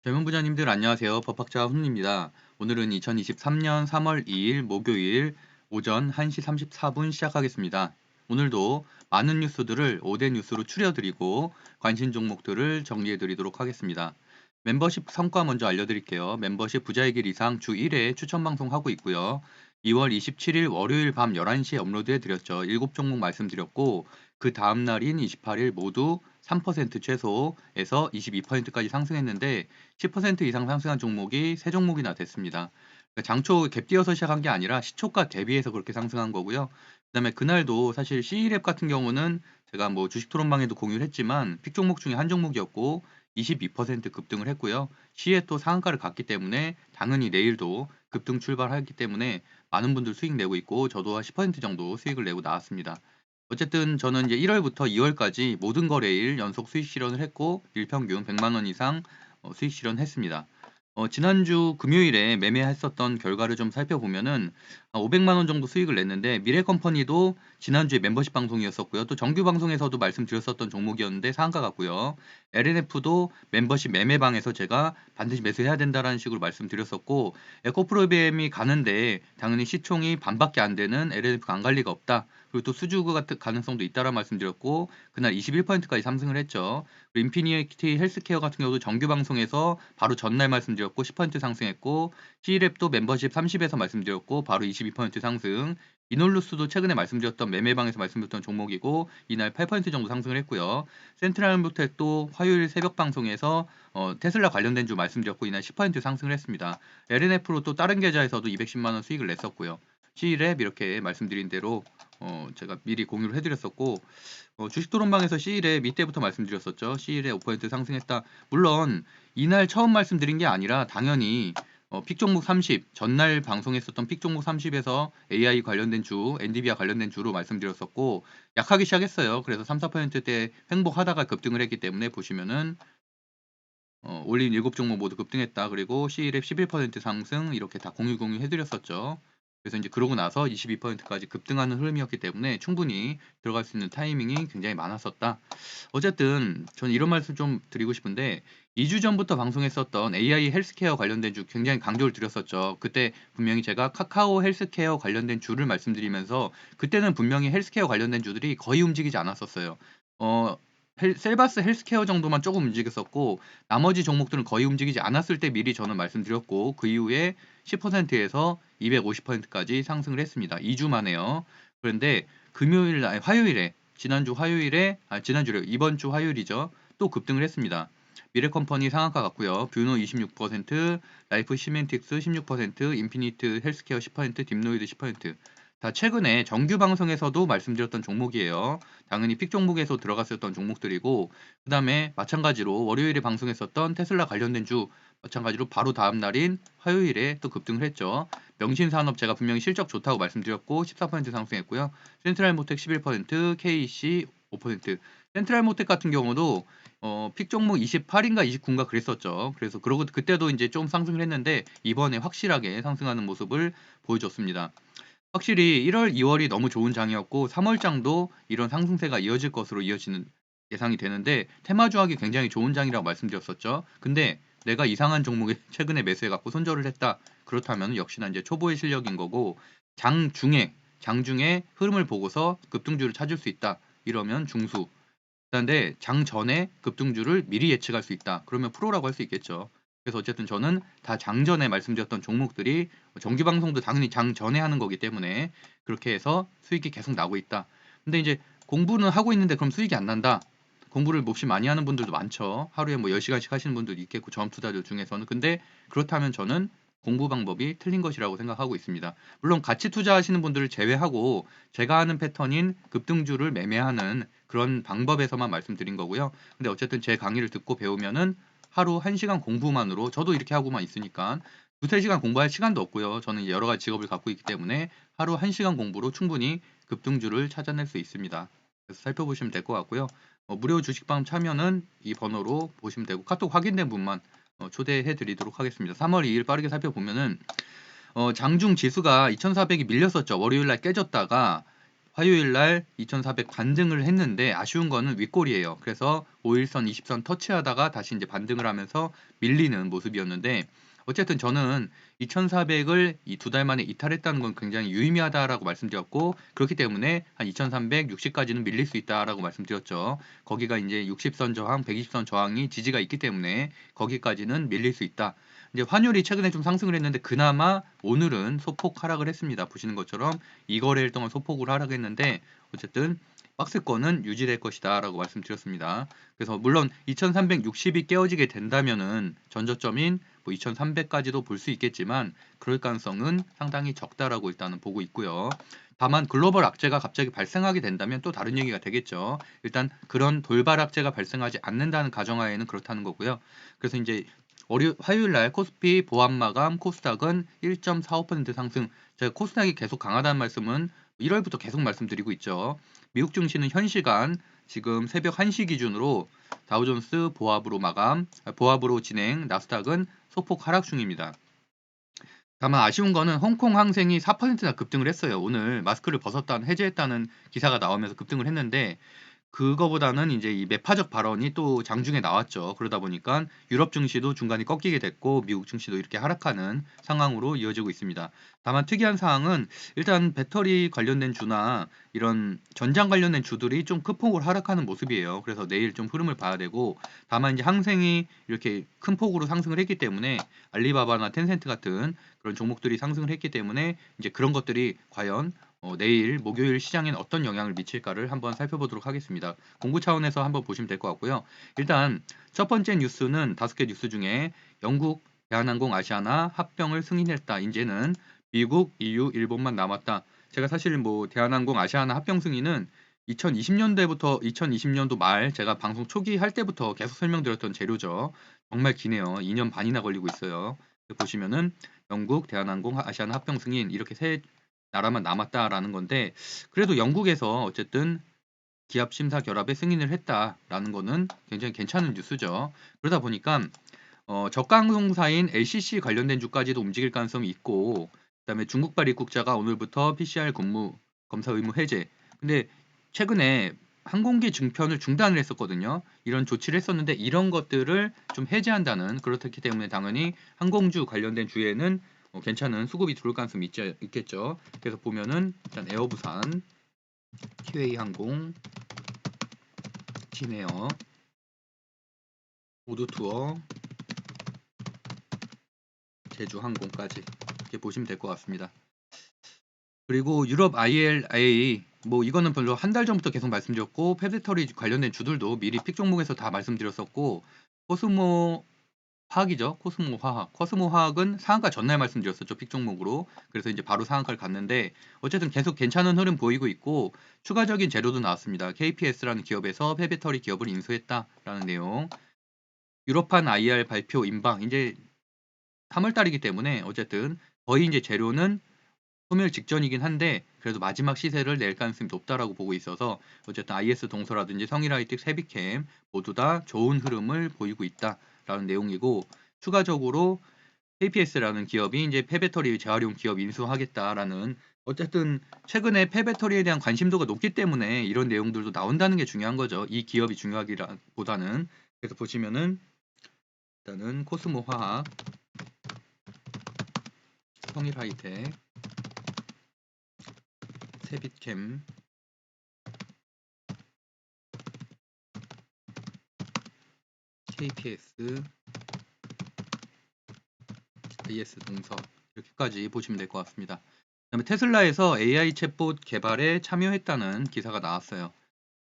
젊은 부자님들 안녕하세요. 법학자 훈입니다. 오늘은 2023년 3월 2일 목요일 오전 1시 34분 시작하겠습니다. 오늘도 많은 뉴스들을 5대 뉴스로 추려드리고 관심 종목들을 정리해드리도록 하겠습니다. 멤버십 성과 먼저 알려드릴게요. 멤버십 부자의 길 이상 주 1회 추천 방송하고 있고요. 2월 27일 월요일 밤 11시에 업로드해드렸죠. 7종목 말씀드렸고 그 다음 날인 28일 모두 3% 최소에서 22%까지 상승했는데 10% 이상 상승한 종목이 3종목이나 됐습니다. 그러니까 장초 갭 뛰어서 시작한 게 아니라 시초가 대비해서 그렇게 상승한 거고요. 그다음에 그날도 사실 C랩 같은 경우는 제가 뭐 주식 토론방에도 공유를 했지만 픽 종목 중에 한 종목이었고 22% 급등을 했고요. 시에 또 상한가를 갔기 때문에 당연히 내일도 급등 출발하기 때문에 많은 분들 수익 내고 있고 저도 한 10% 정도 수익을 내고 나왔습니다. 어쨌든 저는 이제 1월부터 2월까지 모든 거래일 연속 수익 실현을 했고 일평균 100만 원 이상 수익 실현했습니다. 지난주 금요일에 매매했었던 결과를 좀 살펴보면은 500만 원 정도 수익을 냈는데 미래컴퍼니도 지난주에 멤버십 방송이었었고요. 또 정규 방송에서도 말씀드렸었던 종목이었는데 상한가 같고요. LNF도 멤버십 매매방에서 제가 반드시 매수해야 된다라는 식으로 말씀드렸었고 에코프로비엠이 가는데 당연히 시총이 반밖에 안 되는 LNF가 안 갈 리가 없다. 그리고 또 수주가 같은 가능성도 있다라는 말씀드렸고 그날 21%까지 상승을 했죠. 인피니티 헬스케어 같은 경우도 정규 방송에서 바로 전날 말씀드렸고 10% 상승했고 C랩도 멤버십 30에서 말씀드렸고 바로 22% 상승. 이놀루스도 최근에 말씀드렸던 매매방에서 말씀드렸던 종목이고 이날 8% 정도 상승을 했고요. 센트럴모텍도 화요일 새벽 방송에서 테슬라 관련된 주 말씀드렸고 이날 10% 상승을 했습니다. LNF로 또 다른 계좌에서도 210만 원 수익을 냈었고요. C랩 이렇게 말씀드린 대로 제가 미리 공유를 해드렸었고 주식 토론방에서 C일에 밑에부터 말씀드렸었죠. C일에 5% 상승했다. 물론 이날 처음 말씀드린 게 아니라 당연히 픽 종목 30 전날 방송했었던 픽 종목 30에서 AI 관련된 주, 엔비디아 관련된 주로 말씀드렸었고 약하게 시작했어요. 그래서 3, 4%대 횡보하다가 급등을 했기 때문에 보시면은 올린 7종목 모두 급등했다. 그리고 C랩 11% 상승 이렇게 다 공유 해드렸었죠. 그래서 이제 그러고 나서 22%까지 급등하는 흐름이었기 때문에 충분히 들어갈 수 있는 타이밍이 굉장히 많았었다. 어쨌든 저는 이런 말씀 좀 드리고 싶은데 2주 전부터 방송했었던 AI 헬스케어 관련된 주 굉장히 강조를 드렸었죠. 그때 분명히 제가 카카오 헬스케어 관련된 주를 말씀드리면서 그때는 분명히 헬스케어 관련된 주들이 거의 움직이지 않았었어요. 셀바스 헬스케어 정도만 조금 움직였었고 나머지 종목들은 거의 움직이지 않았을 때 미리 저는 말씀드렸고 그 이후에 10%에서 250%까지 상승을 했습니다. 2주 만에요. 그런데 화요일에 지난주래 이번 주 화요일이죠. 또 급등을 했습니다. 미래컴퍼니 상한가 같고요. 뷰노 26%, 라이프 시멘틱스 16%, 인피니트 헬스케어 10%, 딥노이드 10%다 최근에 정규 방송에서도 말씀드렸던 종목이에요. 당연히 픽 종목에서 들어갔었던 종목들이고 그 다음에 마찬가지로 월요일에 방송했었던 테슬라 관련된 주 마찬가지로 바로 다음 날인 화요일에 또 급등을 했죠. 명신산업 제가 분명히 실적 좋다고 말씀드렸고 14% 상승했고요. 센트럴모텍 11%, KC 5%. 센트럴모텍 같은 경우도 픽 종목 28인가 29인가 그랬었죠. 그래서 그러고 그때도 이제 좀 상승을 했는데 이번에 확실하게 상승하는 모습을 보여줬습니다. 확실히 1월, 2월이 너무 좋은 장이었고 3월 장도 이런 상승세가 이어질 것으로 이어지는 예상이 되는데 테마주하기 굉장히 좋은 장이라고 말씀드렸었죠. 근데 내가 이상한 종목에 최근에 매수해 갖고 손절을 했다. 그렇다면 역시나 이제 초보의 실력인 거고 장 중에 흐름을 보고서 급등주를 찾을 수 있다. 이러면 중수. 그런데 장 전에 급등주를 미리 예측할 수 있다. 그러면 프로라고 할 수 있겠죠. 그래서 어쨌든 저는 다 장전에 말씀드렸던 종목들이 정규 방송도 당연히 장 전에 하는 거기 때문에 그렇게 해서 수익이 계속 나고 있다. 근데 이제 공부는 하고 있는데 그럼 수익이 안 난다. 공부를 몹시 많이 하는 분들도 많죠. 하루에 뭐 10시간씩 하시는 분들도 있겠고 저음 투자들 중에서는. 근데 그렇다면 저는 공부 방법이 틀린 것이라고 생각하고 있습니다. 물론 같이 투자하시는 분들을 제외하고 제가 하는 패턴인 급등주를 매매하는 그런 방법에서만 말씀드린 거고요. 근데 어쨌든 제 강의를 듣고 배우면은 하루 1시간 공부만으로 저도 이렇게 하고만 있으니까 두세 시간 공부할 시간도 없고요. 저는 여러 가지 직업을 갖고 있기 때문에 하루 1시간 공부로 충분히 급등주를 찾아낼 수 있습니다. 그래서 살펴보시면 될 것 같고요. 무료 주식방 참여는 이 번호로 보시면 되고 카톡 확인된 분만 초대해 드리도록 하겠습니다. 3월 2일 빠르게 살펴보면은 장중 지수가 2400이 밀렸었죠. 월요일 날 깨졌다가 화요일 날 2400 반등을 했는데 아쉬운 거는 윗골이에요. 그래서 5일선, 20선 터치하다가 다시 이제 반등을 하면서 밀리는 모습이었는데 어쨌든 저는 2400을 이 2달 만에 이탈했다는 건 굉장히 유의미하다라고 말씀드렸고 그렇기 때문에 한 2360까지는 밀릴 수 있다라고 말씀드렸죠. 거기가 이제 60선 저항, 120선 저항이 지지가 있기 때문에 거기까지는 밀릴 수 있다. 이제 환율이 최근에 좀 상승을 했는데 그나마 오늘은 소폭 하락을 했습니다. 보시는 것처럼 2거래일 동안 소폭으로 하락했는데 어쨌든 박스권은 유지될 것이다 라고 말씀드렸습니다. 그래서 물론 2360이 깨어지게 된다면은 전저점인 뭐 2300까지도 볼 수 있겠지만 그럴 가능성은 상당히 적다라고 일단은 보고 있고요. 다만 글로벌 악재가 갑자기 발생하게 된다면 또 다른 얘기가 되겠죠. 일단 그런 돌발 악재가 발생하지 않는다는 가정하에는 그렇다는 거고요. 그래서 이제 화요일 날 코스피 보합 마감 코스닥은 1.45% 상승. 제가 코스닥이 계속 강하다는 말씀은 1월부터 계속 말씀드리고 있죠. 미국 증시는 현 시간 지금 새벽 1시 기준으로 다우존스 보합으로 진행, 나스닥은 소폭 하락 중입니다. 다만 아쉬운 거는 홍콩 항생이 4%나 급등을 했어요. 오늘 마스크를 해제했다는 기사가 나오면서 급등을 했는데 그거보다는 이제 이 매파적 발언이 또 장중에 나왔죠. 그러다 보니까 유럽 증시도 중간에 꺾이게 됐고 미국 증시도 이렇게 하락하는 상황으로 이어지고 있습니다. 다만 특이한 사항은 일단 배터리 관련된 주나 이런 전장 관련된 주들이 좀 큰 폭으로 하락하는 모습이에요. 그래서 내일 좀 흐름을 봐야 되고 다만 이제 항생이 이렇게 큰 폭으로 상승을 했기 때문에 알리바바나 텐센트 같은 그런 종목들이 상승을 했기 때문에 이제 그런 것들이 과연 내일 목요일 시장엔 어떤 영향을 미칠까를 한번 살펴보도록 하겠습니다. 공부 차원에서 한번 보시면 될 것 같고요. 일단 첫 번째 뉴스는 5개 뉴스 중에 영국, 대한항공, 아시아나 합병을 승인했다. 이제는 미국, EU, 일본만 남았다. 제가 사실 뭐 대한항공, 아시아나 합병 승인은 2020년대부터 2020년도 말 제가 방송 초기 할 때부터 계속 설명드렸던 재료죠. 정말 기네요. 2년 반이나 걸리고 있어요. 보시면은 영국, 대한항공, 아시아나 합병 승인 이렇게 세 나라만 남았다라는 건데 그래도 영국에서 어쨌든 기합 심사 결합에 승인을 했다라는 거는 굉장히 괜찮은 뉴스죠. 그러다 보니까 저가항공사인 LCC 관련된 주까지도 움직일 가능성이 있고 그다음에 중국발 입국자가 오늘부터 PCR 검사 의무 해제. 근데 최근에 항공기 증편을 중단을 했었거든요. 이런 조치를 했었는데 이런 것들을 좀 해제한다는 그렇기 때문에 당연히 항공주 관련된 주에는 괜찮은 수급이 들어올 가능성이 있겠죠. 그래서 보면은 일단 에어부산, 티웨이 항공, 진에어, 우드투어, 제주항공까지 이렇게 보시면 될 것 같습니다. 그리고 유럽 ILA 뭐 이거는 별로 한 달 전부터 계속 말씀드렸고 페드터리 관련된 주들도 미리 픽 종목에서 다 말씀드렸었고 코스모 화학이죠. 코스모 화학. 코스모 화학은 상한가 전날 말씀드렸었죠. 픽 종목으로. 그래서 이제 바로 상한가를 갔는데 어쨌든 계속 괜찮은 흐름 보이고 있고 추가적인 재료도 나왔습니다. KPS라는 기업에서 폐배터리 기업을 인수했다라는 내용. 유럽판 IR 발표 인방 이제 3월 달이기 때문에 어쨌든 거의 이제 재료는 소멸 직전이긴 한데 그래도 마지막 시세를 낼 가능성이 높다라고 보고 있어서 어쨌든 IS 동서라든지 성일아이틱, 세비캠 모두 다 좋은 흐름을 보이고 있다라는 내용이고 추가적으로 KPS라는 기업이 이제 폐배터리 재활용 기업 인수하겠다라는 어쨌든 최근에 폐배터리에 대한 관심도가 높기 때문에 이런 내용들도 나온다는 게 중요한 거죠. 이 기업이 중요하기보다는 그래서 보시면은 일단은 코스모 화학, 성일하이텍, 세빛캠, KPS, IS 동서 이렇게까지 보시면 될 것 같습니다. 그다음에 테슬라에서 AI 챗봇 개발에 참여했다는 기사가 나왔어요.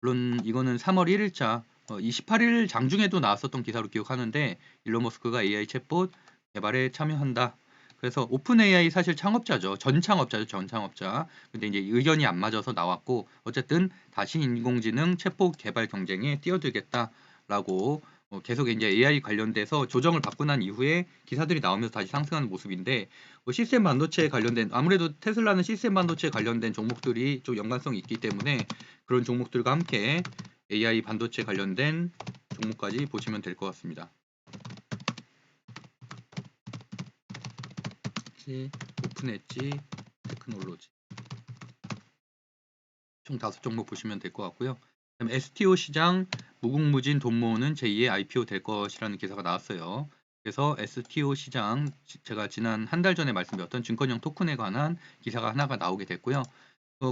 물론 이거는 3월 1일자 28일 장중에도 나왔었던 기사로 기억하는데 일론 머스크가 AI 챗봇 개발에 참여한다. 그래서 오픈 AI 사실 창업자죠. 전 창업자. 근데 이제 의견이 안 맞아서 나왔고 어쨌든 다시 인공지능 챗봇 개발 경쟁에 뛰어들겠다라고 계속 이제 AI 관련돼서 조정을 받고 난 이후에 기사들이 나오면서 다시 상승하는 모습인데 시스템 반도체에 관련된 아무래도 테슬라는 시스템 반도체에 관련된 종목들이 좀 연관성이 있기 때문에 그런 종목들과 함께 AI 반도체 관련된 종목까지 보시면 될 것 같습니다. 오픈 엣지 테크놀로지 총 5종목 보시면 될 것 같고요. 그다음에 STO 시장 무궁무진 돈 모으는 제2의 IPO 될 것이라는 기사가 나왔어요. 그래서 STO 시장 제가 지난 한 달 전에 말씀드렸던 증권형 토큰에 관한 기사가 하나가 나오게 됐고요.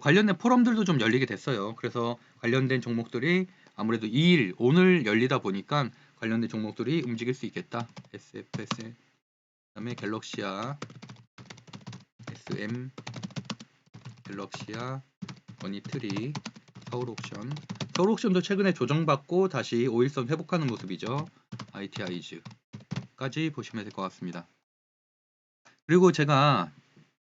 관련된 포럼들도 좀 열리게 됐어요. 그래서 관련된 종목들이 아무래도 2일 오늘 열리다 보니까 관련된 종목들이 움직일 수 있겠다. SFS 그다음에 갤럭시아 SM 갤럭시아 머니트리 서울옥션 서울옥션도 최근에 조정받고 다시 5일선 회복하는 모습이죠. ITI즈까지 보시면 될 것 같습니다. 그리고 제가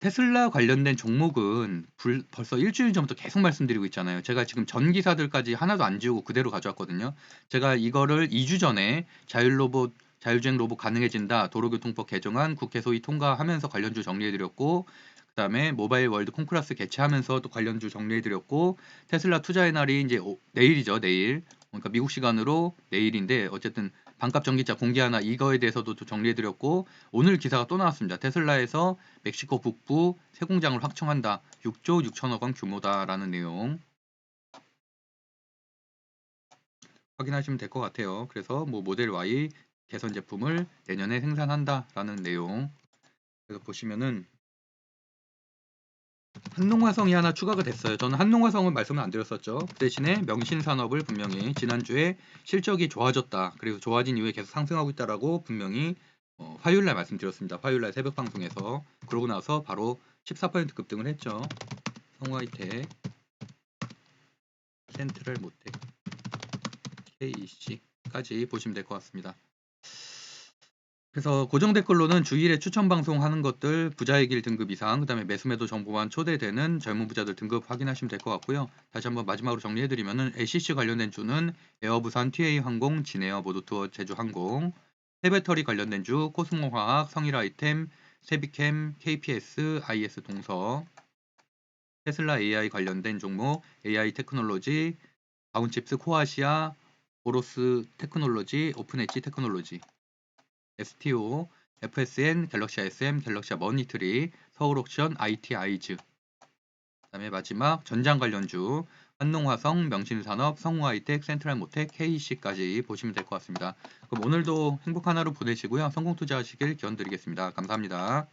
테슬라 관련된 종목은 벌써 일주일 전부터 계속 말씀드리고 있잖아요. 제가 지금 전 기사들까지 하나도 안 지우고 그대로 가져왔거든요. 제가 이거를 2주 전에 자율주행 로봇 가능해진다 도로교통법 개정안 국회 소위 통과하면서 관련주 정리해드렸고, 그 다음에 모바일 월드 콘클래스 개최하면서 또 관련주 정리해드렸고, 테슬라 투자의 날이 이제 내일이죠. 내일. 그러니까 미국 시간으로 내일인데 어쨌든 반값 전기차 공개하나 이거에 대해서도 또 정리해드렸고, 오늘 기사가 또 나왔습니다. 테슬라에서 멕시코 북부 새 공장을 확충한다. 6조 6천억 원 규모다라는 내용 확인하시면 될 것 같아요. 그래서 뭐 모델 Y 개선 제품을 내년에 생산한다라는 내용. 그래서 보시면은 한농화성이 하나 추가가 됐어요. 저는 한농화성은 말씀을 안 드렸었죠. 그 대신에 명신산업을 분명히 지난주에 실적이 좋아졌다. 그래서 좋아진 이후에 계속 상승하고 있다라고 분명히 화요일날 말씀드렸습니다. 화요일날 새벽 방송에서. 그러고 나서 바로 14% 급등을 했죠. 성화이텍, 센트럴 모텍, KEC까지 보시면 될 것 같습니다. 그래서 고정 댓글로는 주일에 추천 방송하는 것들 부자의 길 등급 이상, 그 다음에 매수매도 정보만 초대되는 젊은 부자들 등급 확인하시면 될 것 같고요. 다시 한번 마지막으로 정리해드리면은 LCC 관련된 주는 에어부산, TA항공, 진에어, 모두투어, 제주항공, 폐배터리 관련된 주 코스모화학, 성일아이템, 세비캠, KPS, IS동서, 테슬라 AI 관련된 종목 AI 테크놀로지, 다운칩스, 코아시아, 보로스 테크놀로지, 오픈엣지 테크놀로지, STO, FSN, 갤럭시아 SM, 갤럭시아 머니트리, 서울옥션, ITI즈. 그다음에 마지막 전장 관련주 한농화성, 명신산업, 성우하이텍, 센트럴모텍, KEC까지 보시면 될 것 같습니다. 그럼 오늘도 행복한 하루 보내시고요. 성공 투자하시길 기원드리겠습니다. 감사합니다.